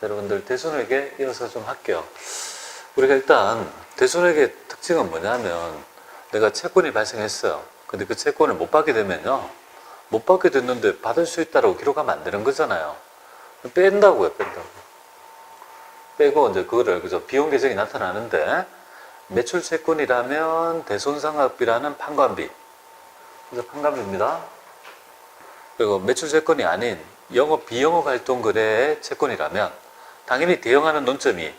자, 여러분들 대손에게 이어서 좀 할게요. 우리가 일단 대손에게 특징은 뭐냐면 내가 채권이 발생했어요. 근데 그 채권을 못 받게 되면요, 못 받게 됐는데 받을 수 있다고 기록하면 안 되는 거잖아요. 뺀다고요, 뺀다고. 빼고 이제 그거를 그죠, 비용 계정이 나타나는데 매출 채권이라면 대손상각비라는 판관비, 그래서 판관비입니다. 그리고 매출 채권이 아닌 영업 비영업 활동 거래의 채권이라면 당연히 대응하는 논점이,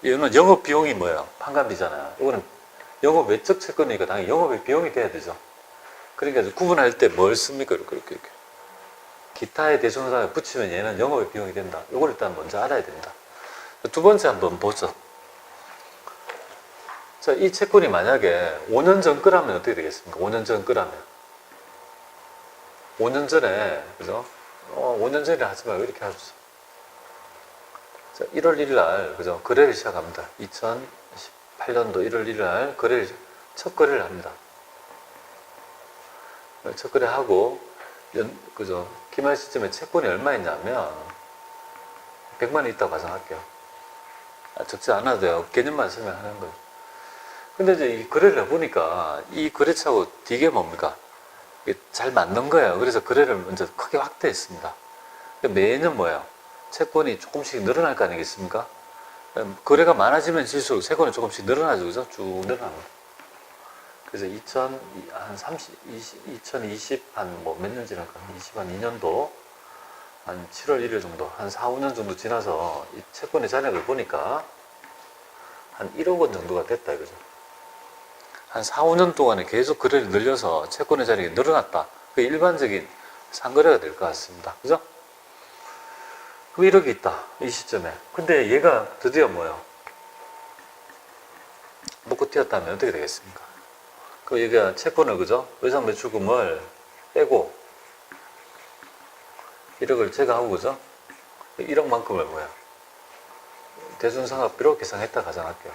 이거는 영업 비용이 뭐예요? 판관비잖아요. 이거는 영업 외적 채권이니까 당연히 영업의 비용이 돼야 되죠. 그러니까 구분할 때 뭘 씁니까? 이렇게. 기타의 대손상을 붙이면 얘는 영업의 비용이 된다. 이걸 일단 먼저 알아야 된다. 두 번째 한번 보죠. 자, 이 채권이 만약에 5년 전 거라면 어떻게 되겠습니까? 5년 전 거라면. 5년 전에, 그죠? 5년 전이라 하지 말고 이렇게 하죠. 자, 1월 1일 날, 그죠? 거래를 시작합니다. 2018년도 1월 1일 날 첫 거래를 합니다. 첫 거래하고, 그죠? 기말 시점에 채권이 얼마 있냐면, 100만 원 있다고 가정할게요. 적지 않아도 돼요. 개념만 설명하는 거예요. 근데 이제 이 거래를 해보니까 이 거래처하고 되게 뭡니까? 이게 잘 맞는 거예요. 그래서 거래를 먼저 크게 확대했습니다. 매년 뭐예요? 채권이 조금씩 늘어날 거 아니겠습니까? 거래가 많아지면 질수록 채권이 조금씩 늘어나죠. 그죠? 쭉 늘어납니다. 그래서 2020, 한 뭐 몇 년 지날까? 2년도, 한 7월 1일 정도, 한 4, 5년 정도 지나서 이 채권의 잔액을 보니까 한 1억 원 정도가 됐다, 이거죠. 한 4, 5년 동안에 계속 거래를 늘려서 채권의 잔액이 늘어났다. 그게 일반적인 상거래가 될 것 같습니다. 그죠? 그럼 1억이 있다, 이 시점에. 근데 얘가 드디어 뭐예요? 먹고 튀었다면 어떻게 되겠습니까? 그 얘가 채권을, 그죠? 외상 매출금을 빼고 1억을 제거하고, 그죠? 1억만큼을 뭐야? 대손상각비로 계산했다 가정할게요.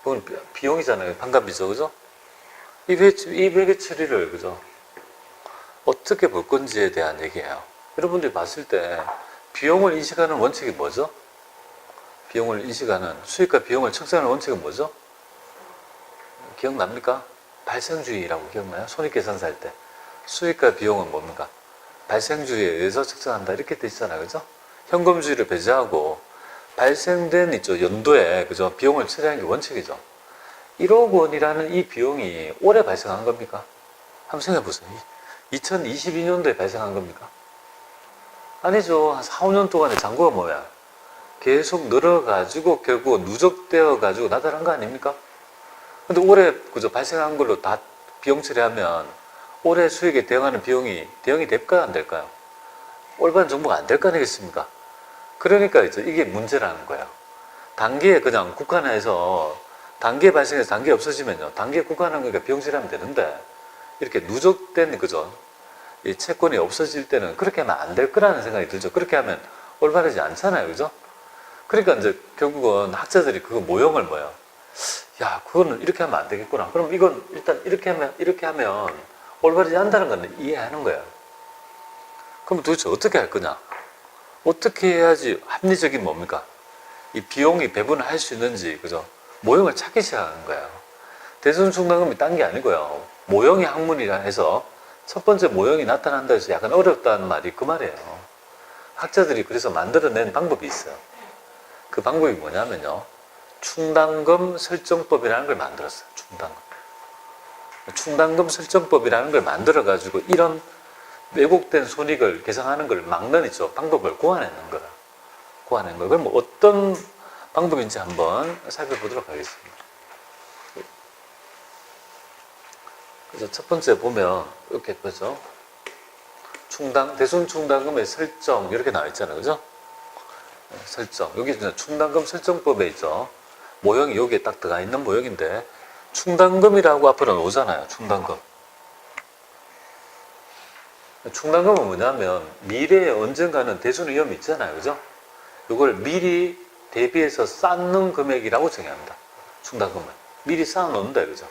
이건 비용이잖아요. 판관비죠. 그죠? 이 회계 처리를, 그죠? 어떻게 볼 건지에 대한 얘기예요. 여러분들이 봤을 때 비용을 인식하는 원칙이 뭐죠? 비용을 인식하는, 수익과 비용을 측정하는 원칙은 뭐죠? 기억납니까? 발생주의라고 기억나요? 손익계산서 할 때 수익과 비용은 뭡니까? 발생주의에 의해서 측정한다, 이렇게 돼 있잖아요. 그죠? 현금주의를 배제하고 발생된 있죠, 연도에, 그죠? 비용을 처리하는 게 원칙이죠. 1억 원이라는 이 비용이 올해 발생한 겁니까? 한번 생각해 보세요. 2022년도에 발생한 겁니까? 아니죠. 한 4, 5년 동안의 잔고가 뭐야? 계속 늘어가지고 결국 누적되어가지고 나타난 거 아닙니까? 근데 올해, 그죠? 발생한 걸로 다 비용 처리하면 올해 수익에 대응하는 비용이 대응이 될까요? 안 될까요? 올바른 정보가 안 될 거 아니겠습니까? 그러니까 이게 문제라는 거예요. 단기에 그냥 국한해서, 단기에 발생해서 단기에 없어지면요, 단기에 국한한 거니까 비용 처리하면 되는데, 이렇게 누적된, 그죠? 이 채권이 없어질 때는 그렇게 하면 안 될 거라는 생각이 들죠. 그렇게 하면 올바르지 않잖아요. 그죠? 그러니까 이제 결국은 학자들이 그거 모형을 뭐예요? 야, 그거는 이렇게 하면 안 되겠구나. 그럼 이건 일단 이렇게 하면 올바르지 않다는 건 이해하는 거예요. 그럼 도대체 어떻게 할 거냐? 어떻게 해야지 합리적인 뭡니까? 이 비용이 배분을 할 수 있는지, 그죠? 모형을 찾기 시작하는 거예요. 대손충당금이 딴 게 아니고요. 모형이 학문이라 해서 첫 번째 모형이 나타난다 해서 약간 어렵다는 말이 그 말이에요. 학자들이 그래서 만들어낸 방법이 있어요. 그 방법이 뭐냐면요, 충당금 설정법이라는 걸 만들었어요. 충당금 설정법이라는 걸 만들어 가지고 이런 왜곡된 손익을 계산하는 걸 막는 있죠, 방법을 고안해낸 거라. 그럼 뭐 어떤 방법인지 한번 살펴보도록 하겠습니다. 그래서 첫 번째 보면 이렇게 보죠. 대손충당금의 설정, 이렇게 나와 있잖아요. 그죠? 설정. 여기 충당금 설정법에 있죠. 모형이 여기에 딱 들어가 있는 모형인데, 충당금이라고 앞으로 오잖아요. 충당금은 뭐냐면 미래에 언젠가는 대손 위험이 있잖아요. 그죠? 이걸 미리 대비해서 쌓는 금액이라고 정의합니다. 충당금을 미리 쌓아놓는다, 그죠?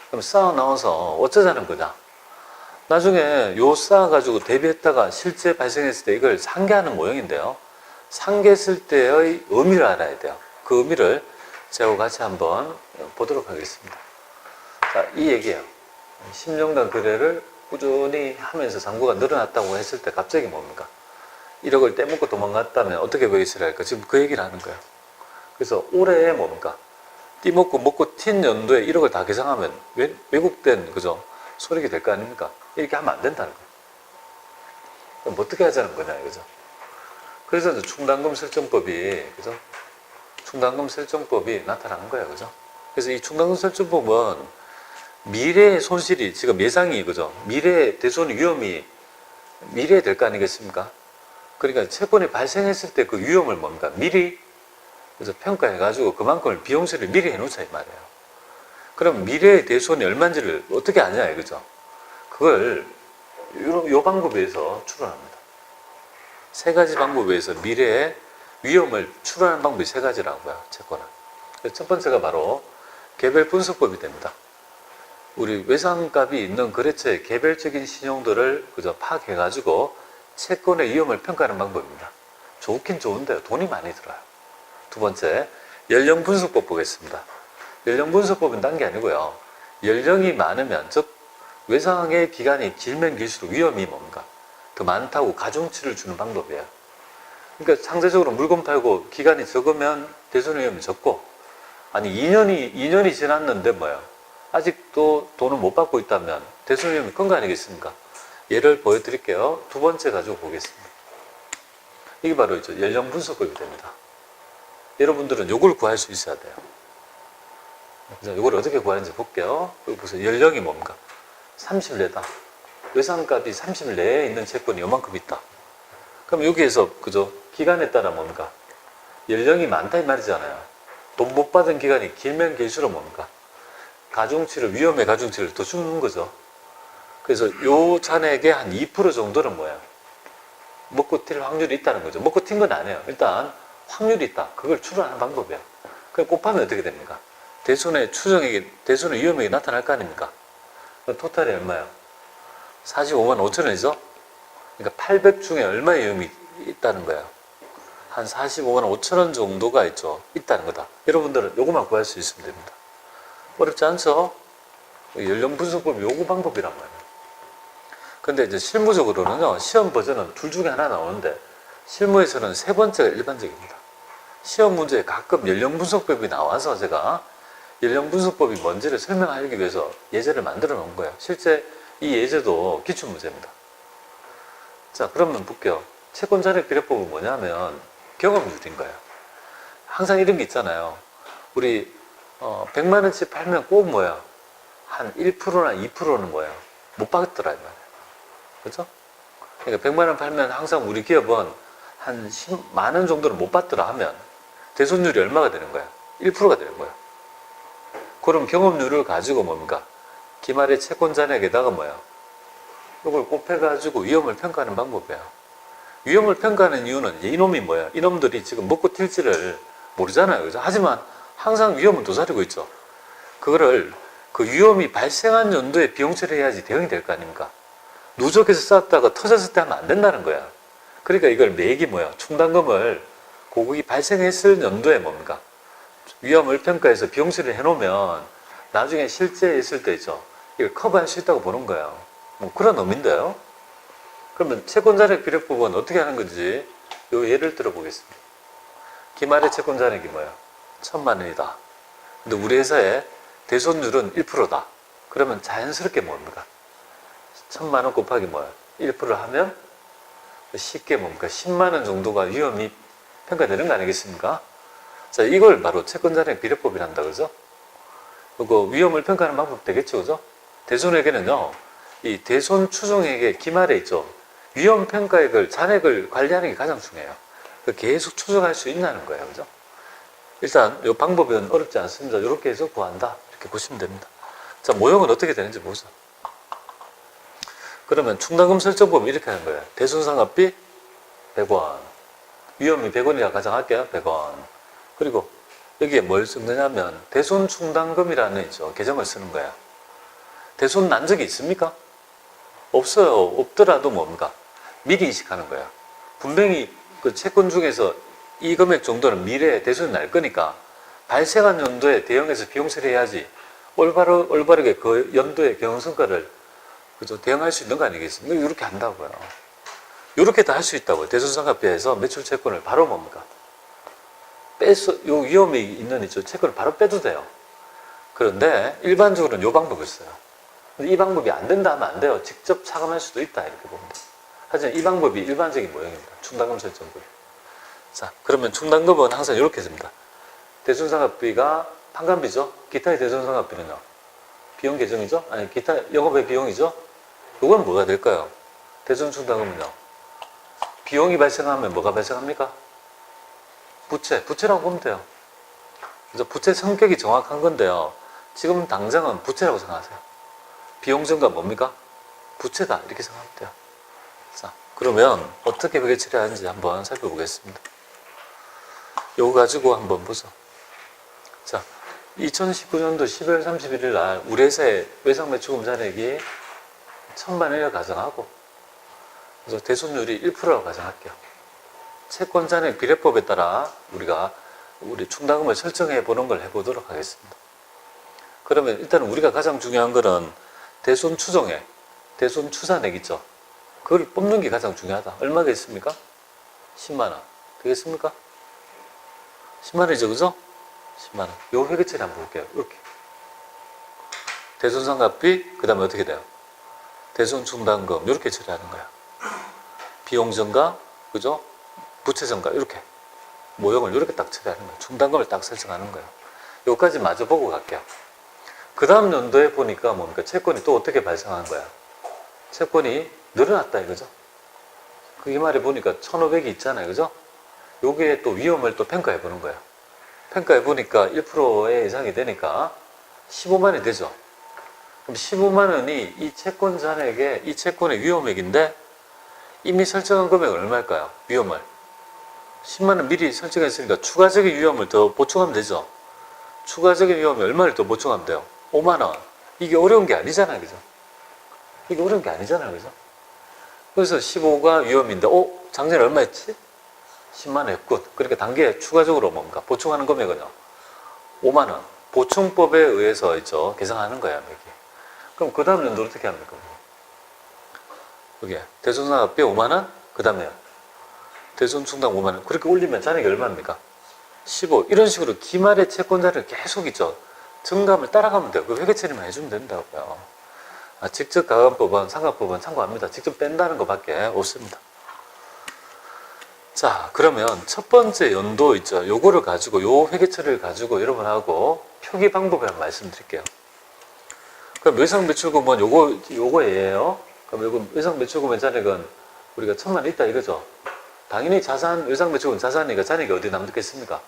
그럼 쌓아놓아서 어쩌자는 거냐? 나중에 요 쌓아가지고 대비했다가 실제 발생했을 때 이걸 상계하는 모형인데요. 상계했을 때의 의미를 알아야 돼요. 그 의미를 제가 같이 한번 보도록 하겠습니다. 자, 이 얘기예요. 10년간 거래를 꾸준히 하면서 잔고가 늘어났다고 했을 때 갑자기 뭡니까? 1억을 떼먹고 도망갔다면 어떻게 베이스를 할까? 지금 그 얘기를 하는 거예요. 그래서 올해에 뭡니까? 띠먹고 먹고 튄 연도에 1억을 다 계산하면 왜곡된 그죠? 소득이 될 거 아닙니까? 이렇게 하면 안 된다는 거예요. 그럼 어떻게 하자는 거냐 그죠? 그래서 이제 충당금 설정법이 그죠? 충당금 설정법이 나타난 거예요, 그죠? 그래서 이 충당금 설정법은 미래의 손실이 지금 예상이 그죠? 미래의 대손 위험이 미래에 될 거 아니겠습니까? 그러니까 채권이 발생했을 때 그 위험을 뭡니까? 미리 그래서 평가해가지고 그만큼을 비용처리를 미리 해놓자 이 말이에요. 그럼 미래의 대손이 얼마인지를 어떻게 아냐 그죠? 그걸 요 방법에 의해서 추론합니다. 세 가지 방법에 의해서 미래의 위험을 추론하는 방법이 세 가지라고요. 채권은. 첫 번째가 바로 개별 분석법이 됩니다. 우리 외상값이 있는 거래처의 개별적인 신용도를 그저 파악해가지고 채권의 위험을 평가하는 방법입니다. 좋긴 좋은데요. 돈이 많이 들어요. 두 번째, 연령 분석법 보겠습니다. 연령 분석법은 딴 게 아니고요. 연령이 많으면, 즉 외상의 기간이 길면 길수록 위험이 뭔가 더 많다고 가중치를 주는 방법이에요. 그러니까 상대적으로 물건 팔고 기간이 적으면 대손 위험이 적고, 아니 2년이 지났는데 뭐예요? 아직도 돈을 못 받고 있다면 대손 위험이 큰 거 아니겠습니까? 예를 보여드릴게요. 두 번째 가지고 보겠습니다. 이게 바로 이제 연령 분석법이 됩니다. 여러분들은 이걸 구할 수 있어야 돼요. 이걸 어떻게 구하는지 볼게요. 여기 보세요. 연령이 뭡니까? 30내다. 외상값이 30 내에 있는 채권이 요만큼 있다. 그럼 여기에서 그죠? 기간에 따라 뭡니까? 연령이 많다 이 말이잖아요. 돈 못 받은 기간이 길면 길수록 뭡니까? 가중치를, 위험의 가중치를 더 주는 거죠. 그래서 요 잔액의 한 2% 정도는 뭐예요? 먹고 튈 확률이 있다는 거죠. 먹고 튄 건 아니에요. 일단 확률이 있다. 그걸 추론하는 방법이에요. 그럼 곱하면 어떻게 됩니까? 대손의 추정액이, 대손의 위험액이 나타날 거 아닙니까? 토탈이 얼마예요? 45만 5천 원이죠? 그러니까 800 중에 얼마의 위험이 있다는 거예요? 한 45만 5천 원 정도가 있죠. 있다는 거다. 여러분들은 요거만 구할 수 있으면 됩니다. 어렵지 않죠? 연령 분석법이 요거 방법이란 말이에요. 근데 이제 실무적으로는요, 시험 버전은 둘 중에 하나 나오는데, 실무에서는 세 번째가 일반적입니다. 시험 문제에 가끔 연령 분석법이 나와서 제가 연령 분석법이 뭔지를 설명하기 위해서 예제를 만들어 놓은 거예요. 실제 이 예제도 기출문제입니다. 자, 그러면 볼게요. 채권 잔액 비례법은 뭐냐면 경험률인 거예요. 항상 이런 게 있잖아요. 우리 100만 원치 팔면 꼭 뭐야? 한 1%나 2%는 뭐예요? 못 받더라 이 말이에요. 그죠? 그러니까 100만 원 팔면 항상 우리 기업은 한 10만 원 정도는 못 받더라 하면 대손율이 얼마가 되는 거야? 1%가 되는 거야. 그럼 경험률을 가지고 뭡니까? 기말의 채권 잔액에다가 뭐야? 이걸 곱해가지고 위험을 평가하는 방법이에요. 위험을 평가하는 이유는 이놈이 뭐야? 이놈들이 지금 먹고 튈지를 모르잖아요. 그죠? 하지만 항상 위험은 도사리고 있죠. 그거를 그 위험이 발생한 연도에 비용 처리해야지 대응이 될 거 아닙니까? 누적해서 쌓았다가 터졌을 때 하면 안 된다는 거야. 그러니까 이걸 매기 뭐야? 충당금을 고객이 발생했을 연도에 뭡니까? 위험을 평가해서 비용 처리를 해놓으면 나중에 실제 있을 때 있죠. 이걸 커버할 수 있다고 보는 거예요. 뭐 그런 의미인데요. 그러면 채권잔액 비례법은 어떻게 하는 건지 요 예를 들어 보겠습니다. 기말의 채권잔액이 뭐예요? 1,000만 원이다. 근데 우리 회사의 대손율은 1%다. 그러면 자연스럽게 뭡니까? 1,000만 원 곱하기 뭐예요? 1%를 하면 쉽게 뭡니까? 10만 원 정도가 위험이 평가되는 거 아니겠습니까? 자, 이걸 바로 채권잔액 비례법이란다, 그죠? 그거 위험을 평가하는 방법 되겠죠, 그죠? 대손에게는요, 이 대손 추정액의 기말에 있죠. 위험 평가액을, 잔액을 관리하는 게 가장 중요해요. 계속 추정할 수 있냐는 거예요, 그죠? 일단, 이 방법은 어렵지 않습니다. 이렇게 해서 구한다. 이렇게 보시면 됩니다. 자, 모형은 어떻게 되는지 보죠. 그러면 충당금 설정법이 이렇게 하는 거예요. 대손상각비 100원. 위험이 100원이라 가정할게요. 100원. 그리고 여기에 뭘 쓰느냐면 대손 충당금이라는 있죠. 계정을 쓰는 거야. 대손 난 적이 있습니까? 없어요. 없더라도 뭡니까? 미리 인식하는 거야. 분명히 그 채권 중에서 이 금액 정도는 미래에 대손이 날 거니까 발생한 연도에 대응해서 비용 처리해야지 올바르게 그 연도의 경영성과를 그죠? 대응할 수 있는 거 아니겠습니까? 이렇게 한다고요. 이렇게 다 할 수 있다고요. 대손상각비에서 매출 채권을 바로 뭡니까? 요 위험이 있는 이쪽 채권을 바로 빼도 돼요. 그런데 일반적으로는 요 방법을 써요. 근데 이 방법이 안 된다 하면 안 돼요. 직접 차감할 수도 있다 이렇게 보면 돼요. 하지만 이 방법이 일반적인 모형입니다. 충당금 설정법. 자, 그러면 충당금은 항상 이렇게 됩니다. 대손상각비가 판관비죠. 기타의 대손상각비는요. 비용 계정이죠. 아니 기타 영업의 비용이죠. 이건 뭐가 될까요? 대손충당금은요. 비용이 발생하면 뭐가 발생합니까? 부채라고 보면 돼요. 그래서 부채 성격이 정확한 건데요. 지금 당장은 부채라고 생각하세요. 비용 증가 뭡니까? 부채다 이렇게 생각하면 돼요. 자, 그러면 어떻게 회계 처리하는지 한번 살펴보겠습니다. 이거 가지고 한번 보죠. 자, 2019년도 12월 31일 날 우리 회사의 외상매출금 잔액이 1,000만 원이라고 가정하고, 그래서 대손율이 1%라고 가정할게요. 채권 잔액 비례법에 따라 우리 충당금을 설정해 보는 걸 해보도록 하겠습니다. 그러면 일단 우리가 가장 중요한 거는 대손 추정액, 대손 추산액 있죠. 그걸 뽑는 게 가장 중요하다. 얼마겠습니까? 10만 원. 되겠습니까? 10만 원이죠, 그죠? 10만 원. 요 회계 처리 한번 볼게요. 이렇게. 대손상각비, 그 다음에 어떻게 돼요? 대손충당금, 이렇게 처리하는 거야. 비용증가, 그죠? 부채증가, 이렇게. 모형을 이렇게 딱 처리하는 거예요. 충당금을 딱 설정하는 거예요. 요까지 마저 보고 갈게요. 그 다음 연도에 보니까 뭡니까? 채권이 또 어떻게 발생한 거야? 채권이 늘어났다 이거죠? 그 이 말에 보니까 1,500이 있잖아요. 그죠? 요게 또 위험을 또 평가해 보는 거예요. 평가해 보니까 1%의 이상이 되니까 15만 원이 되죠. 그럼 15만 원이 이 채권 잔액의 이 채권의 위험액인데 이미 설정한 금액은 얼마일까요? 위험을 10만 원 미리 설정했으니까 추가적인 위험을 더 보충하면 되죠. 추가적인 위험이 얼마를 더 보충하면 돼요? 5만 원. 이게 어려운 게 아니잖아요. 그죠? 이게 어려운 게 아니잖아요. 그죠? 그래서 15가 위험인데 작년에 얼마였지? 10만 원 했군. 그러니까 단기에 추가적으로 뭔가 보충하는 금액은요. 5만 원. 보충법에 의해서 있죠. 계산하는 거야. 여기. 그럼 그 다음 연도 어떻게 합니까? 여기 대손상각비 5만 원. 그 다음에요. 대손충당 5만 원. 그렇게 올리면 잔액이 얼마입니까? 15. 이런 식으로 기말의 채권 잔액을 계속 있죠. 증감을 따라가면 돼요. 그 회계 처리만 해주면 된다고요. 직접 가감법은 상각법은 참고합니다. 직접 뺀다는 것밖에 없습니다. 자, 그러면 첫 번째 연도 있죠. 요거를 가지고 요 회계 처리를 가지고 여러분하고 표기 방법을 한번 말씀드릴게요. 그럼 외상매출금은 요거예요. 그럼 요거 외상매출금의 잔액은 우리가 1,000만 원 있다 이거죠. 당연히 외상매출금 자산이니까 잔액이 어디 남겠습니까?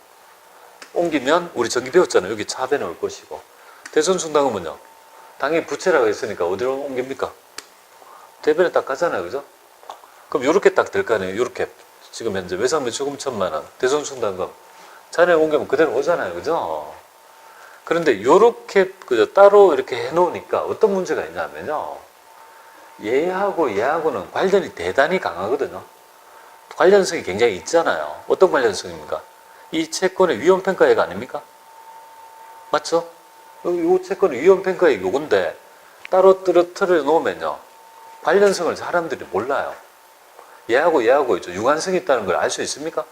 옮기면 우리 전기 배웠잖아요. 여기 차변에 올 것이고. 대손충당금은요. 당연히 부채라고 했으니까 어디로 옮깁니까? 대변에 딱 가잖아요. 그죠? 그럼 요렇게 딱 될 거 아니에요. 요렇게. 지금 현재 외상매출금 1,000만 원, 대손충당금. 잔액 옮기면 그대로 오잖아요. 그죠? 그런데 요렇게 따로 이렇게 해놓으니까 어떤 문제가 있냐면요. 얘하고는 관련이 대단히 강하거든요. 관련성이 굉장히 있잖아요. 어떤 관련성입니까? 이 채권의 위험평가액 아닙니까? 맞죠? 이 채권의 위험평가액이 요건데 따로 틀어 놓으면요. 관련성을 사람들이 몰라요. 얘하고 있죠. 유관성이 있다는 걸 알 수 있습니까?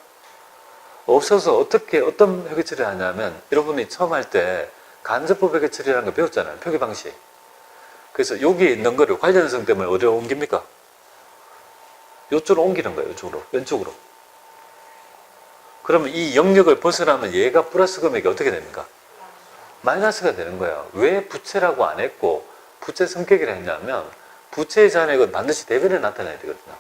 없어서 어떤 회계 처리를 하냐면 여러분이 처음 할 때 간접법 회계 처리라는 거 배웠잖아요. 표기 방식. 그래서 여기에 있는 거를 관련성 때문에 어디로 옮깁니까? 이쪽으로 옮기는 거예요. 이쪽으로. 왼쪽으로. 그러면 이 영역을 벗어나면 얘가 플러스 금액이 어떻게 됩니까? 마이너스가 되는 거예요. 왜 부채라고 안 했고 부채 성격이라 했냐면 부채의 잔액은 반드시 대변에 나타나야 되거든요.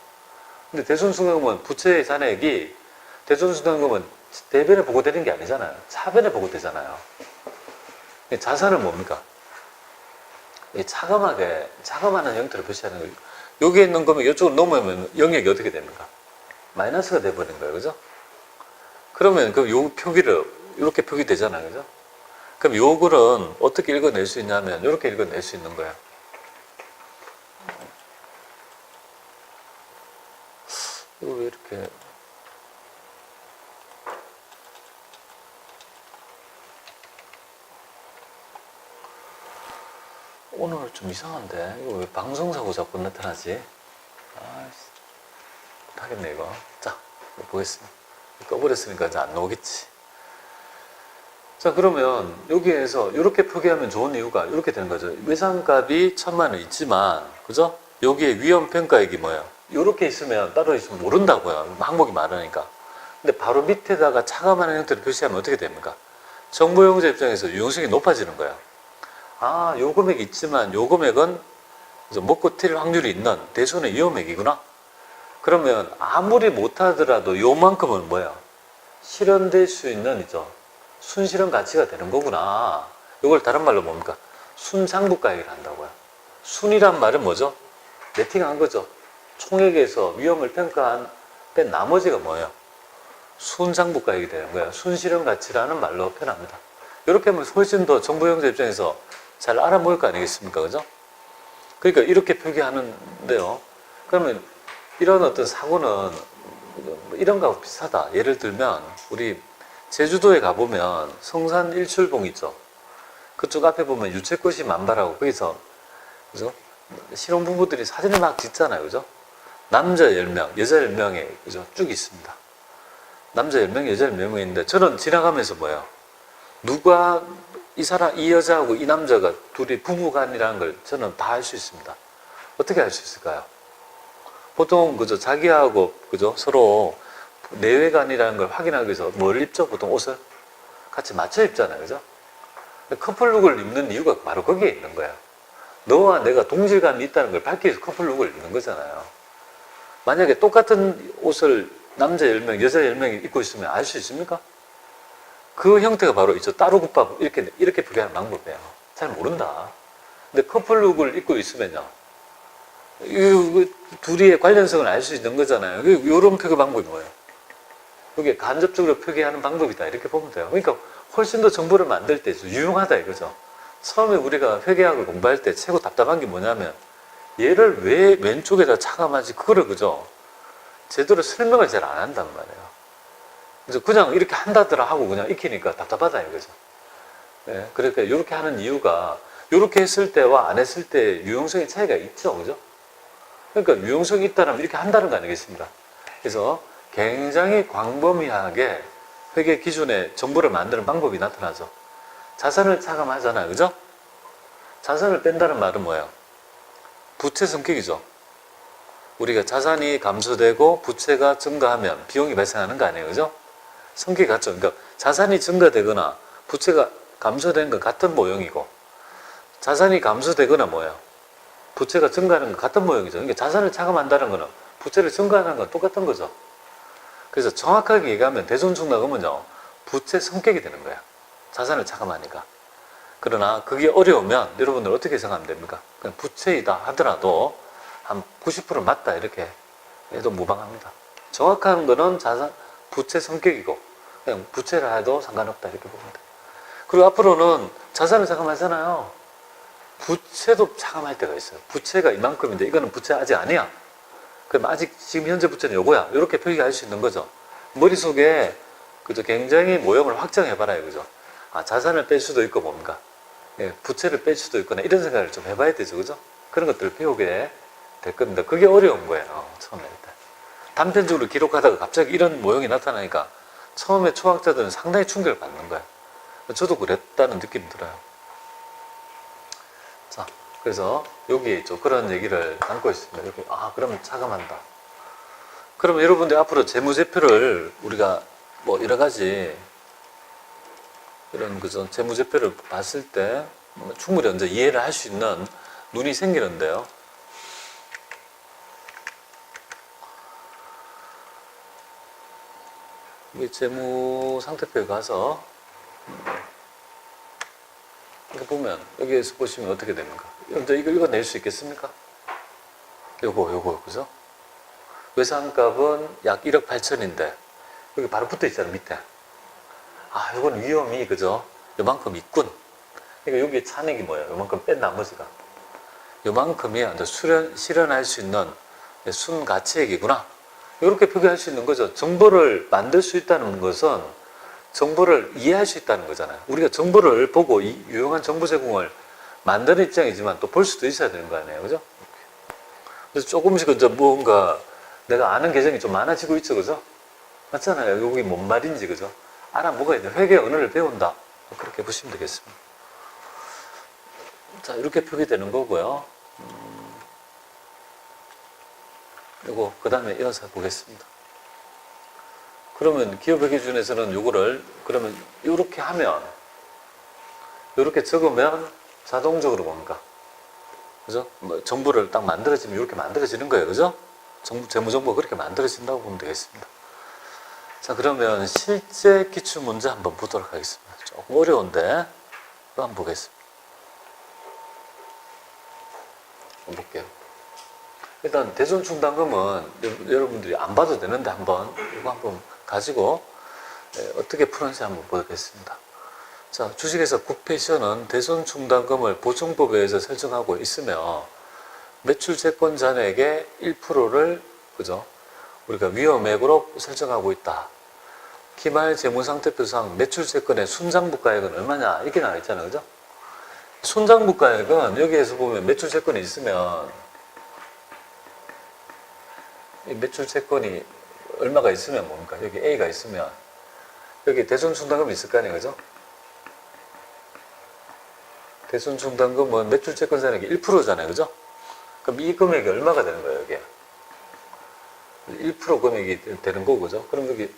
근데 대손충당금은 부채의 잔액이 대손충당금은 대변에 보고되는 게 아니잖아요. 차변에 보고되잖아요. 자산은 뭡니까? 차감하는 형태로 표시하는 거예요. 여기에 있는 금액 이쪽으로 넘으면 영역이 어떻게 됩니까? 마이너스가 돼버린 거예요. 그죠? 그러면 요 표기를 이렇게 표기되잖아요. 그죠? 그럼 요 글은 어떻게 읽어낼 수 있냐면 이렇게 읽어낼 수 있는 거예요. 이거 왜 이렇게 오늘 좀 이상한데 이거 왜 방송사고 자꾸 나타나지? 아이씨, 못하겠네 이거. 자, 보겠습니다. 꺼버렸으니까 이제 안 나오겠지. 자, 그러면 여기에서 이렇게 표기하면 좋은 이유가 이렇게 되는 거죠. 외상값이 1000만 원 있지만, 그죠? 여기에 위험평가액이 뭐예요? 이렇게 있으면 따로 있으면 모른다고요. 항목이 많으니까. 근데 바로 밑에다가 차감하는 형태로 표시하면 어떻게 됩니까? 정보용자 입장에서 유용성이 높아지는 거예요. 아, 요 금액이 있지만 요 금액은 먹고 튈 확률이 있는 대손의 위험액이구나. 그러면 아무리 못하더라도 요만큼은 뭐예요? 실현될 수 있는 순실현 가치가 되는 거구나. 이걸 다른 말로 뭡니까? 순장부가액을 한다고요. 순이란 말은 뭐죠? 네팅한 거죠. 총액에서 위험을 뺀 나머지가 뭐예요? 순장부가액이 되는 거예요. 순실현 가치라는 말로 표현합니다. 이렇게 하면 훨씬 더 정보용자 입장에서 잘 알아보일 거 아니겠습니까? 그죠? 그러니까 이렇게 표기하는데요. 그러면 이런 어떤 사고는 이런 거하고 비슷하다. 예를 들면 우리 제주도에 가보면 성산 일출봉 있죠. 그쪽 앞에 보면 유채꽃이 만발하고 거기서 그죠? 신혼부부들이 사진을 막 찍잖아요. 그죠? 남자 10명, 여자 10명이 그죠? 쭉 있습니다. 남자 10명, 여자 10명이 있는데 저는 지나가면서 뭐예요? 누가 이 여자하고 이 남자가 둘이 부부간이라는 걸 저는 다 알 수 있습니다. 어떻게 알 수 있을까요? 보통 그죠? 자기하고 그죠? 서로 내외간이라는 걸 확인하기 위해서 뭘 입죠? 보통 옷을 같이 맞춰 입잖아요. 그죠? 커플룩을 입는 이유가 바로 거기에 있는 거예요. 너와 내가 동질감이 있다는 걸 밝히기 위해서 커플룩을 입는 거잖아요. 만약에 똑같은 옷을 남자 10명, 여자 10명이 입고 있으면 알 수 있습니까? 그 형태가 바로 따로국밥 이렇게 표기하는 방법이에요. 잘 모른다. 근데 커플룩을 입고 있으면요. 이 둘이의 관련성을 알 수 있는 거잖아요. 이런 표기 방법이 뭐예요? 이게 간접적으로 표기하는 방법이다. 이렇게 보면 돼요. 그러니까 훨씬 더 정보를 만들 때 유용하다 이거죠. 처음에 우리가 회계학을 공부할 때 최고 답답한 게 뭐냐면 얘를 왜 왼쪽에다 차감하지? 그거를 그죠? 제대로 설명을 잘 안 한단 말이에요. 그래서 그냥 이렇게 한다더라 하고 그냥 익히니까 답답하다 이거죠. 네, 그러니까 이렇게 하는 이유가 이렇게 했을 때와 안 했을 때 유용성의 차이가 있죠. 그죠? 그러니까 유용성이 있다면 이렇게 한다는 거 아니겠습니까? 그래서 굉장히 광범위하게 회계 기준의 정보를 만드는 방법이 나타나죠. 자산을 차감하잖아요. 그죠? 자산을 뺀다는 말은 뭐예요? 부채 성격이죠. 우리가 자산이 감소되고 부채가 증가하면 비용이 발생하는 거 아니에요. 그죠? 성격이 같죠. 그러니까 자산이 증가되거나 부채가 감소되는 건 같은 모형이고 자산이 감소되거나 뭐예요? 부채가 증가하는 건 같은 모형이죠. 그러니까 자산을 차감한다는 거는 부채를 증가하는 건 똑같은 거죠. 그래서 정확하게 얘기하면 대손충납금은요, 부채 성격이 되는 거예요. 자산을 차감하니까. 그러나 그게 어려우면 여러분들 어떻게 생각하면 됩니까? 그냥 부채이다 하더라도 한 90% 맞다 이렇게 해도 무방합니다. 정확한 거는 부채 성격이고 그냥 부채라 해도 상관없다 이렇게 보면 돼요. 그리고 앞으로는 자산을 차감하잖아요. 부채도 차감할 때가 있어요. 부채가 이만큼인데 이거는 부채 아직 아니야. 그럼 아직 지금 현재 부채는 요거야. 이렇게 표기할 수 있는 거죠. 머릿속에 그죠? 굉장히 모형을 확장해봐라 이거죠. 아, 자산을 뺄 수도 있고 뭡니까? 예, 부채를 뺄 수도 있거나 이런 생각을 좀 해봐야 되죠. 그죠? 그런 것들을 배우게 될 겁니다. 그게 어려운 거예요. 처음에. 단편적으로 기록하다가 갑자기 이런 모형이 나타나니까 처음에 초학자들은 상당히 충격을 받는 거예요. 저도 그랬다는 느낌이 들어요. 자, 그래서 여기에 있죠. 그런 얘기를 담고 있습니다. 여기, 그러면 차감한다. 그러면 여러분들 앞으로 재무제표를 우리가 뭐 여러 가지 이런 그죠 재무제표를 봤을 때 충분히 이제 이해를 할 수 있는 눈이 생기는데요. 이 재무 상태표에 가서 이렇게 보면 여기에서 보시면 어떻게 됩니까? 이거 읽어낼 수 있겠습니까? 요거 그죠? 외상값은 약 1억 8천인데 여기 바로 붙어 있잖아요. 밑에. 요건 위험이 그죠? 요만큼 있군. 그러니까 여기 잔액이 뭐예요? 요만큼 뺀 나머지가 요만큼이 실현할 수 있는 순가치액이구나. 이렇게 표기할 수 있는 거죠. 정보를 만들 수 있다는 것은 정보를 이해할 수 있다는 거잖아요. 우리가 정보를 보고 이 유용한 정보 제공을 만드는 입장이지만 또 볼 수도 있어야 되는 거 아니에요, 그죠? 그래서 조금씩 이제 뭔가 내가 아는 계정이 좀 많아지고 있죠, 그죠? 맞잖아요. 여기 뭔 말인지, 그죠? 알아먹어야 돼. 회계 언어를 배운다. 그렇게 보시면 되겠습니다. 자, 이렇게 표기되는 거고요. 이거 그 다음에 이어서 보겠습니다. 그러면 기업회계준에서는 요거를 그러면 이렇게 하면, 이렇게 적으면 자동적으로 뭔가, 그죠? 뭐 정보를 딱 만들어지면 이렇게 만들어지는 거예요, 그죠? 재무정보가 그렇게 만들어진다고 보면 되겠습니다. 자, 그러면 실제 기출문제 한번 보도록 하겠습니다. 조금 어려운데 이거 한번 보겠습니다. 한번 볼게요. 일단 대손충당금은 여러분들이 안 봐도 되는데 한번 이거 한번 가지고 어떻게 푸는지 한번 보겠습니다. 자, 주식에서 국폐시효는 대손충당금을 보증법에 의해서 설정하고 있으며 매출채권 잔액의 1%를 그죠? 우리가 위험액으로 설정하고 있다. 기말 재무상태표상 매출채권의 순장부가액은 얼마냐 이렇게 나와 있잖아요, 그죠? 순장부가액은 여기에서 보면 매출채권이 있으면 이 매출채권이 얼마가 있으면 뭡니까? 여기 A가 있으면 여기 대손충당금이 있을 거 아니에요, 그죠? 대손충당금은 매출채권 잔액이 1%잖아요, 그죠? 그럼 이 금액이 얼마가 되는 거예요, 여기에? 1% 금액이 되는 거고, 그죠? 그럼 여기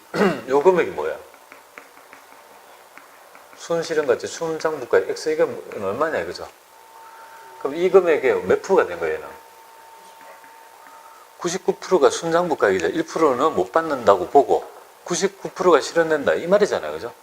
요 금액이 뭐야? 순실현가치 순장부가액 X 이건 얼마냐, 그죠? 그럼 이 금액의 몇 프로가 된 거예요, 얘는? 99%가 순장부가액이죠. 1%는 못 받는다고 보고 99%가 실현된다 이 말이잖아요, 그죠?